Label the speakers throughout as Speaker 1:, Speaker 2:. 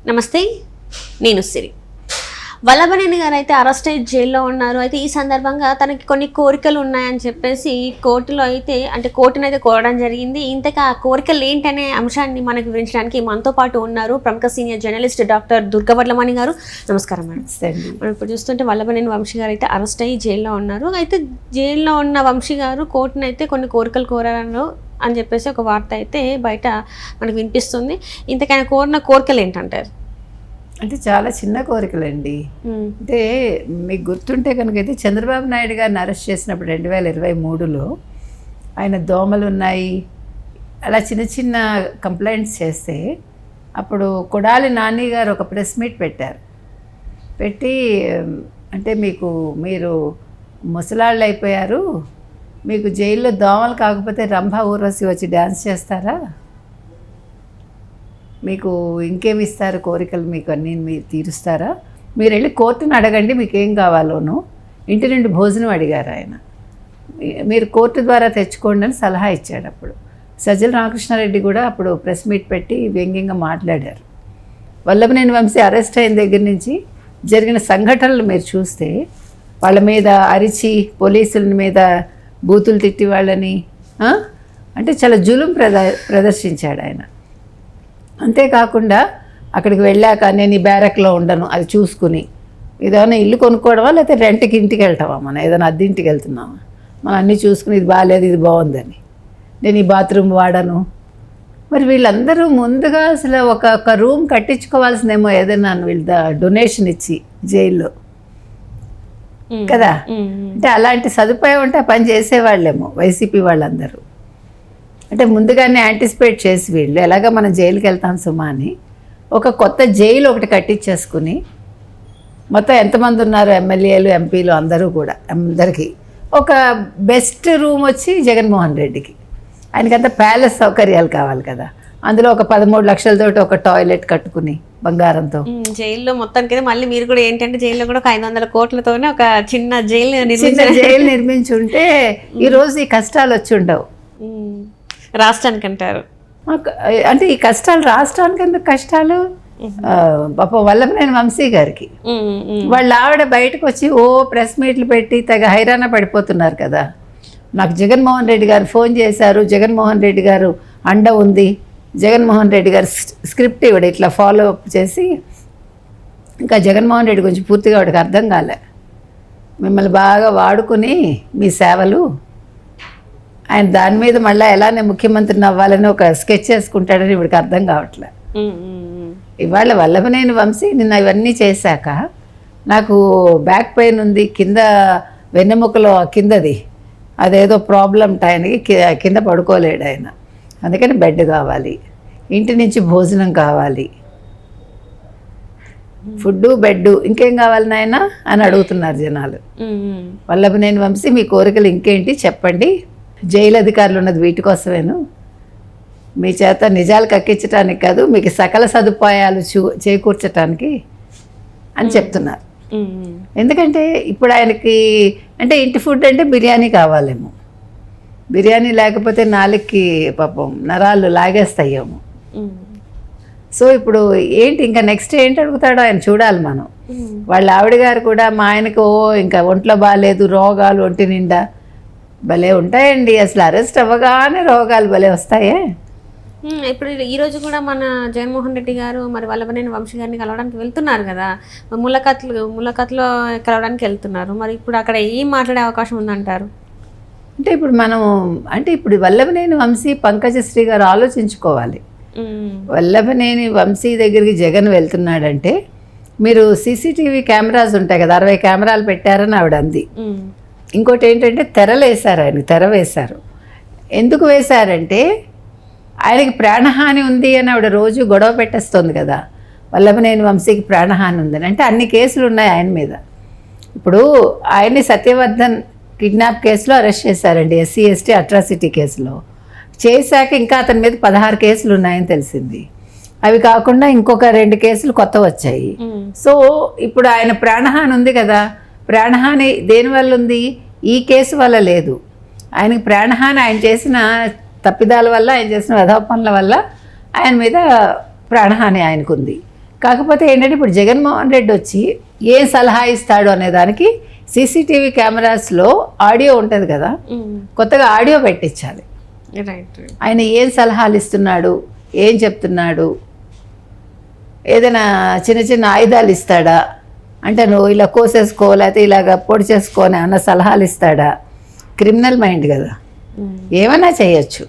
Speaker 1: నమస్తే, నేను సిరి. వల్లభనేని గారు అయితే అరెస్ట్ అయ్యి జైల్లో ఉన్నారు. అయితే ఈ సందర్భంగా తనకి కొన్ని కోరికలు ఉన్నాయని చెప్పేసి కోర్టులో అయితే కోర్టును అయితే కోరడం జరిగింది. ఇంతకు ఆ కోరికలు ఏంటనే అంశాన్ని మనకు వివరించడానికి మనతో పాటు ఉన్నారు ప్రముఖ సీనియర్ జర్నలిస్ట్ డాక్టర్ దుర్గవడ్లమణి గారు. నమస్కారం మేడం. మనం ఇప్పుడు చూస్తుంటే వల్లభనేని వంశీ గారు అయితే అరెస్ట్ అయ్యి జైల్లో ఉన్నారు. అయితే జైల్లో ఉన్న వంశీ గారు కోర్టును అయితే కొన్ని కోరికలు కోరారు అని చెప్పేసి ఒక వార్త అయితే బయట మనకు వినిపిస్తుంది. ఇంతకైనా కోరిన కోరికలు ఏంటంటారు?
Speaker 2: అంటే చాలా చిన్న కోరికలండి. అంటే మీకు గుర్తుంటే కనుక అయితే చంద్రబాబు నాయుడు గారిని అరెస్ట్ చేసినప్పుడు 2023లో ఆయన దోమలు ఉన్నాయి అలా చిన్న చిన్న కంప్లైంట్స్ చేస్తే అప్పుడు కొడాలి నాని గారు ఒక ప్రెస్ మీట్ పెట్టారు. పెట్టి అంటే మీరు ముసలాళ్ళు అయిపోయారు, మీకు జైల్లో దోమలు కాకపోతే రంభా ఊర్వశి వచ్చి డ్యాన్స్ చేస్తారా, మీకు ఇంకేమి ఇస్తారు కోరికలు, మీకు అన్నీ మీరు తీరుస్తారా, మీరు వెళ్ళి కోర్టును అడగండి మీకు ఏం కావాలోనో, ఇంటి నుండి భోజనం అడిగారు ఆయన, మీరు కోర్టు ద్వారా తెచ్చుకోండి అని సలహా ఇచ్చాడు. అప్పుడు సజ్జల రామకృష్ణారెడ్డి కూడా అప్పుడు ప్రెస్ మీట్ పెట్టి వ్యంగ్యంగా మాట్లాడారు. వల్లభనేని వంశీ అరెస్ట్ అయిన దగ్గర నుంచి జరిగిన సంఘటనలు మీరు చూస్తే వాళ్ళ మీద అరిచి పోలీసుల మీద బూతులు తిట్టి వాళ్ళని అంటే చాలా జులుం ప్రదర్శించాడు ఆయన. అంతేకాకుండా అక్కడికి వెళ్ళాక నేను ఈ బ్యారక్లో ఉండను అది చూసుకుని ఏదైనా ఇల్లు కొనుక్కోవడమా లేకపోతే రెంట్కి ఇంటికి వెళ్తామా, మనం ఏదైనా అద్దెంటికి వెళ్తున్నామా, మనం అన్నీ చూసుకుని ఇది బాగాలేదు ఇది బాగుందని, నేను ఈ బాత్రూమ్ వాడను. మరి వీళ్ళందరూ ముందుగా అసలు ఒక రూమ్ కట్టించుకోవాల్సిందేమో ఏదైనా వీళ్ళ డొనేషన్ ఇచ్చి జైల్లో కదా. అంటే అలాంటి సదుపాయం ఉంటే ఆ పని చేసేవాళ్ళేమో వైసీపీ వాళ్ళందరూ. అంటే ముందుగానే యాంటిసిపేట్ చేసి వీళ్ళు ఎలాగ మనం జైలుకి వెళ్తాం సుమా అని ఒక కొత్త జైలు ఒకటి కట్టించేసుకుని మొత్తం ఎంతమంది ఉన్నారు ఎమ్మెల్యేలు ఎంపీలు అందరూ కూడా అందరికీ ఒక బెస్ట్ రూమ్ వచ్చి జగన్మోహన్ రెడ్డికి. ఆయనకంతా ప్యాలెస్ సౌకర్యాలు కావాలి కదా, అందులో ఒక 13 లక్షలతోటి ఒక టాయిలెట్ కట్టుకుని బంగారంతో
Speaker 1: జైల్లో మొత్తానికి మళ్ళీ మీరు కూడా ఏంటంటే జైల్లో కూడా ఒక 500 కోట్లతోనే ఒక చిన్న జైలు
Speaker 2: నిర్మించి ఉంటే ఈరోజు ఈ కష్టాలు వచ్చి ఉండవు
Speaker 1: రాష్ట్రానికి అంటారు.
Speaker 2: అంటే ఈ కష్టాలు రాష్ట్రానికి ఎందుకు కష్టాలు, పాపం వల్లభనేని వంశీ గారికి వాళ్ళ ఆవిడ బయటకు వచ్చి ప్రెస్ మీట్లు పెట్టి తెగ హైరాణ పడిపోతున్నారు కదా. నాకు జగన్మోహన్ రెడ్డి గారు ఫోన్ చేశారు, జగన్మోహన్ రెడ్డి గారు అండ ఉంది, జగన్మోహన్ రెడ్డి గారు స్క్రిప్ట్ ఇవ్వడు ఇట్లా ఫాలో అప్ చేసి, ఇంకా జగన్మోహన్ రెడ్డి గురించి పూర్తిగా వాడికి అర్థం కాలే, మిమ్మల్ని బాగా వాడుకుని మీ సేవలు ఆయన దాని మీద మళ్ళీ ఎలానే ముఖ్యమంత్రిని అవ్వాలని ఒక స్కెచ్ చేసుకుంటాడని ఇవిడికి అర్థం కావట్లే. ఇవాళ వల్లభనేని వంశీ నిన్న ఇవన్నీ చేశాక నాకు బ్యాక్ పెయిన్ ఉంది, కింద వెన్నెముకలో కిందది అదేదో ప్రాబ్లం ఆయనకి కింద పడుకోలేడు ఆయన, అందుకని బెడ్ కావాలి, ఇంటి నుంచి భోజనం కావాలి, ఫుడ్డు బెడ్ ఇంకేం కావాలి నాయన అని అడుగుతున్నారు జనాలు. వల్లభనేని వంశీ మీ కోరికలు ఇంకేంటి చెప్పండి, జైలు అధికారులు ఉన్నది వీటి కోసమేను, మీ చేత నిజాలు కక్కించడానికి కాదు మీకు సకల సదుపాయాలు చేకూర్చడానికి అని చెప్తున్నారు. ఎందుకంటే ఇప్పుడు ఆయనకి అంటే ఇంటి ఫుడ్ అంటే బిర్యానీ కావాలేమో, బిర్యానీ లేకపోతే నాలుగుకి పాపం నరాలు లాగేస్తాయేమో. సో ఇప్పుడు ఏంటి ఇంకా నెక్స్ట్ ఏంటి అడుగుతాడో ఆయన చూడాలి మనం. వాళ్ళ ఆవిడ గారు కూడా మా ఆయనకు ఇంకా ఒంట్లో బాగాలేదు, రోగాలు ఒంటి నిండా భలే ఉంటాయండి, అసలు అరెస్ట్ అవ్వగానే రోగాలు భలే వస్తాయే.
Speaker 1: ఇప్పుడు ఈరోజు కూడా మన జగన్మోహన్ రెడ్డి గారు మరి వల్లభనేని వంశీ గారిని కలవడానికి వెళ్తున్నారు కదా, ములాఖాత్లో కలవడానికి వెళ్తున్నారు. మరి ఇప్పుడు అక్కడ ఏం మాట్లాడే అవకాశం ఉందంటారు?
Speaker 2: అంటే ఇప్పుడు వల్లభనేని వంశీ పంకజశ్రీ గారు ఆలోచించుకోవాలి. వల్లభనేని వంశీ దగ్గరికి జగన్ వెళ్తున్నాడంటే మీరు సీసీటీవీ కెమెరాస్ ఉంటాయి కదా, 60 కెమెరాలు పెట్టారని ఆవిడ అంది. ఇంకోటి ఏంటంటే తెర వేశారు. ఎందుకు వేశారంటే ఆయనకి ప్రాణహాని ఉంది అని ఆవిడ రోజు గొడవ పెట్టేస్తుంది కదా, వల్లభనేని వంశీకి ప్రాణహాని ఉందని. అంటే అన్ని కేసులు ఉన్నాయి ఆయన మీద. ఇప్పుడు ఆయన్ని సత్యవర్ధన్ కిడ్నాప్ కేసులో అరెస్ట్ చేశారండి, SC ST అట్రాసిటీ కేసులో చేశాక ఇంకా అతని మీద 16 కేసులు ఉన్నాయని తెలిసింది. అవి కాకుండా ఇంకొక 2 కేసులు కొత్త వచ్చాయి. సో ఇప్పుడు ఆయన ప్రాణహాని ఉంది కదా, ప్రాణహాని దేనివల్ల ఉంది, ఈ కేసు వల్ల లేదు. ఆయనకి ప్రాణహాని ఆయన చేసిన తప్పిదాల వల్ల, ఆయన చేసిన వెధవ పనుల వల్ల ఆయన మీద ప్రాణహాని ఆయనకుంది. కాకపోతే ఏంటంటే ఇప్పుడు జగన్మోహన్ రెడ్డి వచ్చి ఏం సలహా ఇస్తాడు అనే దానికి సీసీటీవీ కెమెరాస్లో ఆడియో ఉంటుంది కదా, కొత్తగా ఆడియో పెట్టించాలి. ఆయన ఏం సలహాలు ఇస్తున్నాడు, ఏం చెప్తున్నాడు, ఏదైనా చిన్న చిన్న ఆయుధాలు ఇస్తాడా, అంటే నువ్వు ఇలా కోసేసుకో లేకపోతే ఇలాగ పొడి చేసుకోని అన్న సలహాలు ఇస్తాడా. క్రిమినల్ మైండ్ కదా, ఏమైనా చేయొచ్చు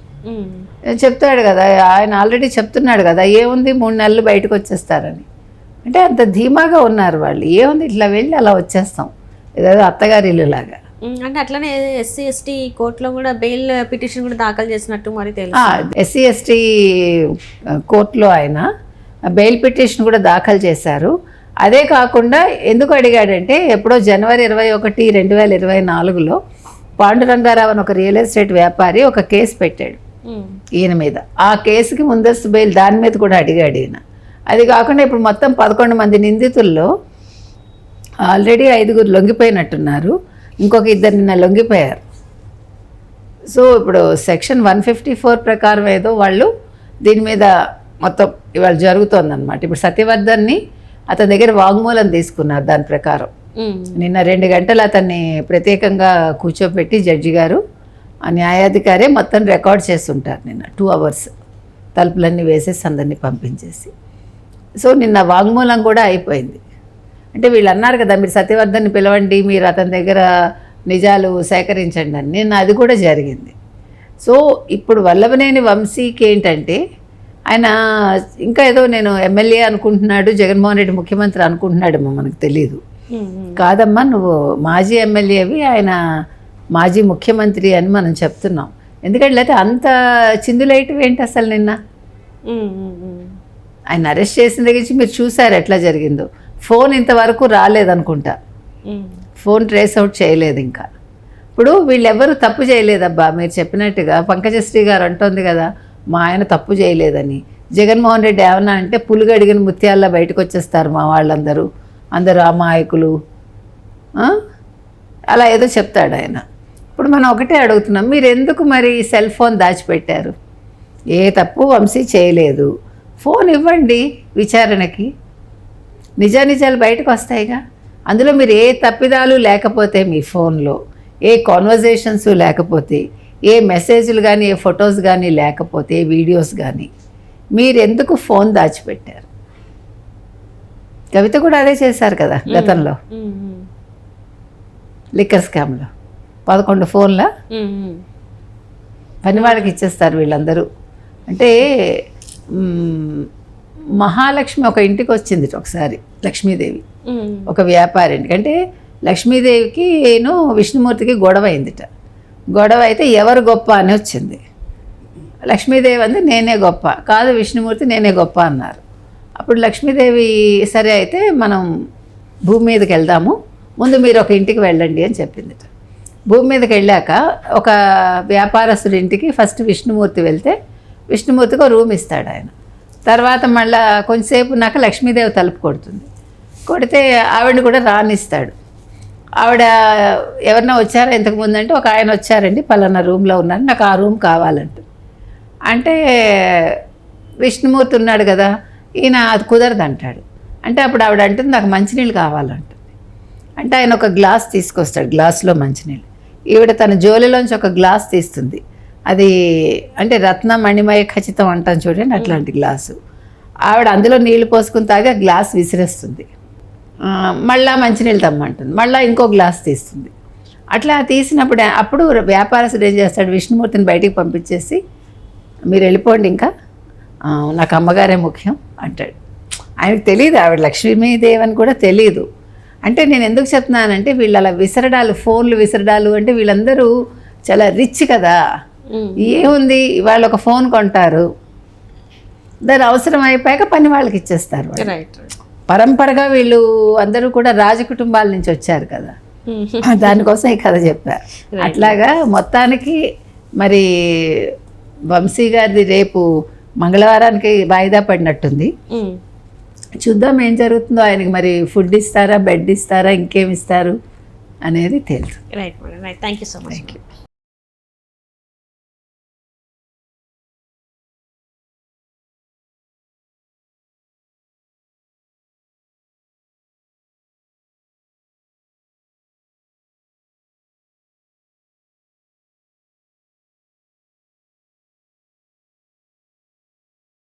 Speaker 2: చెప్తాడు కదా. ఆయన ఆల్రెడీ చెప్తున్నాడు కదా, ఏముంది 3 నెలలు బయటకు వచ్చేస్తారని. అంటే అంత ధీమాగా ఉన్నారు వాళ్ళు. ఏముంది ఇట్లా వెళ్ళి అలా వచ్చేస్తాం, ఏదో అత్తగారి ఇల్లు లాగా.
Speaker 1: అంటే అట్లనే ఎస్సీ ఎస్టీ కోర్టులో కూడా బెయిల్ పిటిషన్ కూడా దాఖలు చేసినట్టు మరి తెలుసు.
Speaker 2: ఎస్సీ ఎస్టీ కోర్టులో ఆయన బెయిల్ పిటిషన్ కూడా దాఖలు చేశారు. అదే కాకుండా ఎందుకు అడిగాడంటే ఎప్పుడో జనవరి 21, 2024లో పాండురంగారావు అని ఒక రియల్ ఎస్టేట్ వ్యాపారి ఒక కేసు పెట్టాడు ఈయన మీద. ఆ కేసుకి ముందస్తు బెయిల్ దాని మీద కూడా అడిగాడు ఈయన. అది కాకుండా ఇప్పుడు మొత్తం 11 మంది నిందితుల్లో ఆల్రెడీ 5 లొంగిపోయినట్టున్నారు, ఇంకొక 2 నిన్న లొంగిపోయారు. సో ఇప్పుడు సెక్షన్ 154 ప్రకారం ఏదో వాళ్ళు దీని మీద మొత్తం ఇవాళ జరుగుతోందన్నమాట. ఇప్పుడు సత్యవర్ధన్ని అతని దగ్గర వాంగ్మూలం తీసుకున్నారు. దాని ప్రకారం నిన్న 2 గంటలు అతన్ని ప్రత్యేకంగా కూర్చోబెట్టి జడ్జి గారు ఆ న్యాయాధికారే మొత్తం రికార్డ్ చేస్తుంటారు. నిన్న 2 hours తలుపులన్నీ వేసేసి అందరినీ పంపించేసి. సో నిన్న వాంగ్మూలం కూడా అయిపోయింది. అంటే వీళ్ళు అన్నారు కదా, మీరు సత్యవర్ధన్ని పిలవండి, మీరు అతని దగ్గర నిజాలు సేకరించండి అని. నిన్న అది కూడా జరిగింది. సో ఇప్పుడు వల్లభనేని వంశీకి ఏంటంటే ఆయన ఇంకా ఏదో నేను ఎమ్మెల్యే అనుకుంటున్నాడు, జగన్మోహన్ రెడ్డి ముఖ్యమంత్రి అనుకుంటున్నాడేమో మనకు తెలీదు. కాదమ్మా, నువ్వు మాజీ ఎమ్మెల్యేవి, ఆయన మాజీ ముఖ్యమంత్రి అని మనం చెప్తున్నాం. ఎందుకంటే లేకపోతే అంత చిందులేయటం ఏంటి అసలు. నిన్న ఆయన అరెస్ట్ చేసిన దగ్గర నుంచి మీరు చూసారు ఎట్లా జరిగిందో. ఫోన్ ఇంతవరకు రాలేదనుకుంటా, ఫోన్ ట్రేస్ అవుట్ చేయలేదు ఇంకా. ఇప్పుడు వీళ్ళెవ్వరూ తప్పు చేయలేదబ్బా, మీరు చెప్పినట్టుగా పంకజశ్రీ గారు అంటోంది కదా మా ఆయన తప్పు చేయలేదని. జగన్మోహన్ రెడ్డి ఏమన్నా అంటే పులుగడిగిన ముత్యాల్లో బయటకు వచ్చేస్తారు మా వాళ్ళందరూ, అందరూ అమాయకులు అలా ఏదో చెప్తాడు ఆయన. ఇప్పుడు మనం ఒకటే అడుగుతున్నాం, మీరు ఎందుకు మరి సెల్ ఫోన్ దాచిపెట్టారు? ఏ తప్పు వంశీ చేయలేదు, ఫోన్ ఇవ్వండి విచారణకి, నిజానిజాలు బయటకు వస్తాయిగా. అందులో మీరు ఏ తప్పిదాలు లేకపోతే, మీ ఫోన్లో ఏ కాన్వర్జేషన్స్ లేకపోతే, ఏ మెసేజ్లు కానీ ఏ ఫొటోస్ కానీ లేకపోతే, ఏ వీడియోస్ కానీ, మీరు ఎందుకు ఫోన్ దాచిపెట్టారు? కవిత కూడా అదే చేశారు కదా గతంలో, లిక్కర్ స్కామ్లో 11 ఫోన్ల పని వాళ్ళకి ఇచ్చేస్తారు వీళ్ళందరూ. అంటే మహాలక్ష్మి ఒక ఇంటికి వచ్చింది ఒకసారి, లక్ష్మీదేవి ఒక వ్యాపారి ఇంటికి. అంటే లక్ష్మీదేవికి విష్ణుమూర్తికి గొడవ అయిందిట. గొడవ అయితే ఎవరు గొప్ప అని వచ్చింది. లక్ష్మీదేవి అంది నేనే గొప్ప, కాదు విష్ణుమూర్తి నేనే గొప్ప అన్నారు. అప్పుడు లక్ష్మీదేవి సరే అయితే మనం భూమి మీదకి వెళ్దాము, ముందు మీరు ఒక ఇంటికి వెళ్ళండి అని చెప్పిందిట. భూమి మీదకి వెళ్ళాక ఒక వ్యాపారస్తుడి ఇంటికి ఫస్ట్ విష్ణుమూర్తి వెళ్తే విష్ణుమూర్తికి ఒక రూమ్ ఇస్తాడు ఆయన. తర్వాత మళ్ళీ కొంచెంసేపు ఉన్నాక లక్ష్మీదేవి తలుపు కొడుతుంది. కొడితే ఆవిడని కూడా రానిస్తాడు. ఆవిడ ఎవరన్నా వచ్చారా ఇంతకుముందు అంటే, ఒక ఆయన వచ్చారండి పలానా రూమ్లో ఉన్నారు, నాకు ఆ రూమ్ కావాలంట. అంటే విష్ణుమూర్తి ఉన్నాడు కదా, ఈయన అది కుదరదు అంటాడు. అంటే అప్పుడు ఆవిడ అంటుంది నాకు మంచినీళ్ళు కావాలంటుంది. అంటే ఆయన ఒక గ్లాస్ తీసుకొస్తాడు, గ్లాసులో మంచినీళ్ళు. ఈవిడ తన జోలిలోంచి ఒక గ్లాస్ తీస్తుంది, అది అంటే రత్న మణిమయ ఖచ్చితం అంటాను చూడండి అట్లాంటి గ్లాసు. ఆవిడ అందులో నీళ్లు పోసుకుని తాగి ఆ గ్లాస్ విసిరేస్తుంది. మళ్ళీ మంచినీళ్ళు తమ్మంటుంది, మళ్ళీ ఇంకో గ్లాస్ తీస్తుంది. అట్లా తీసినప్పుడు అప్పుడు వ్యాపారస్తుడు ఏం చేస్తాడు, విష్ణుమూర్తిని బయటికి పంపించేసి మీరు వెళ్ళిపోండి, ఇంకా నాకు అమ్మగారే ముఖ్యం అంటాడు. ఆయనకు తెలియదు ఆవిడ లక్ష్మీదేవి అని కూడా తెలియదు. అంటే నేను ఎందుకు చెప్తున్నానంటే వీళ్ళు అలా విసరడాలు, ఫోన్లు విసరడాలు అంటే వీళ్ళందరూ చాలా రిచ్ కదా. ఏముంది ఇవాళ ఒక ఫోన్ కొంటారు, దాని అవసరం అయిపోయాక పని వాళ్ళకి ఇచ్చేస్తారు. పరంపరగా వీళ్ళు అందరూ కూడా రాజకుటుంబాల నుంచి వచ్చారు కదా, దానికోసం ఈ కథ చెప్పారు. అట్లాగా మొత్తానికి మరి వంశీ గారిది రేపు మంగళవారానికి వాయిదా పడినట్టుంది. చూద్దాం ఏం జరుగుతుందో. ఆయనకి మరి ఫుడ్ ఇస్తారా, బెడ్ ఇస్తారా, ఇంకేమి ఇస్తారు అనేది తెలియదు.
Speaker 1: Right madam, right. Thank you so much.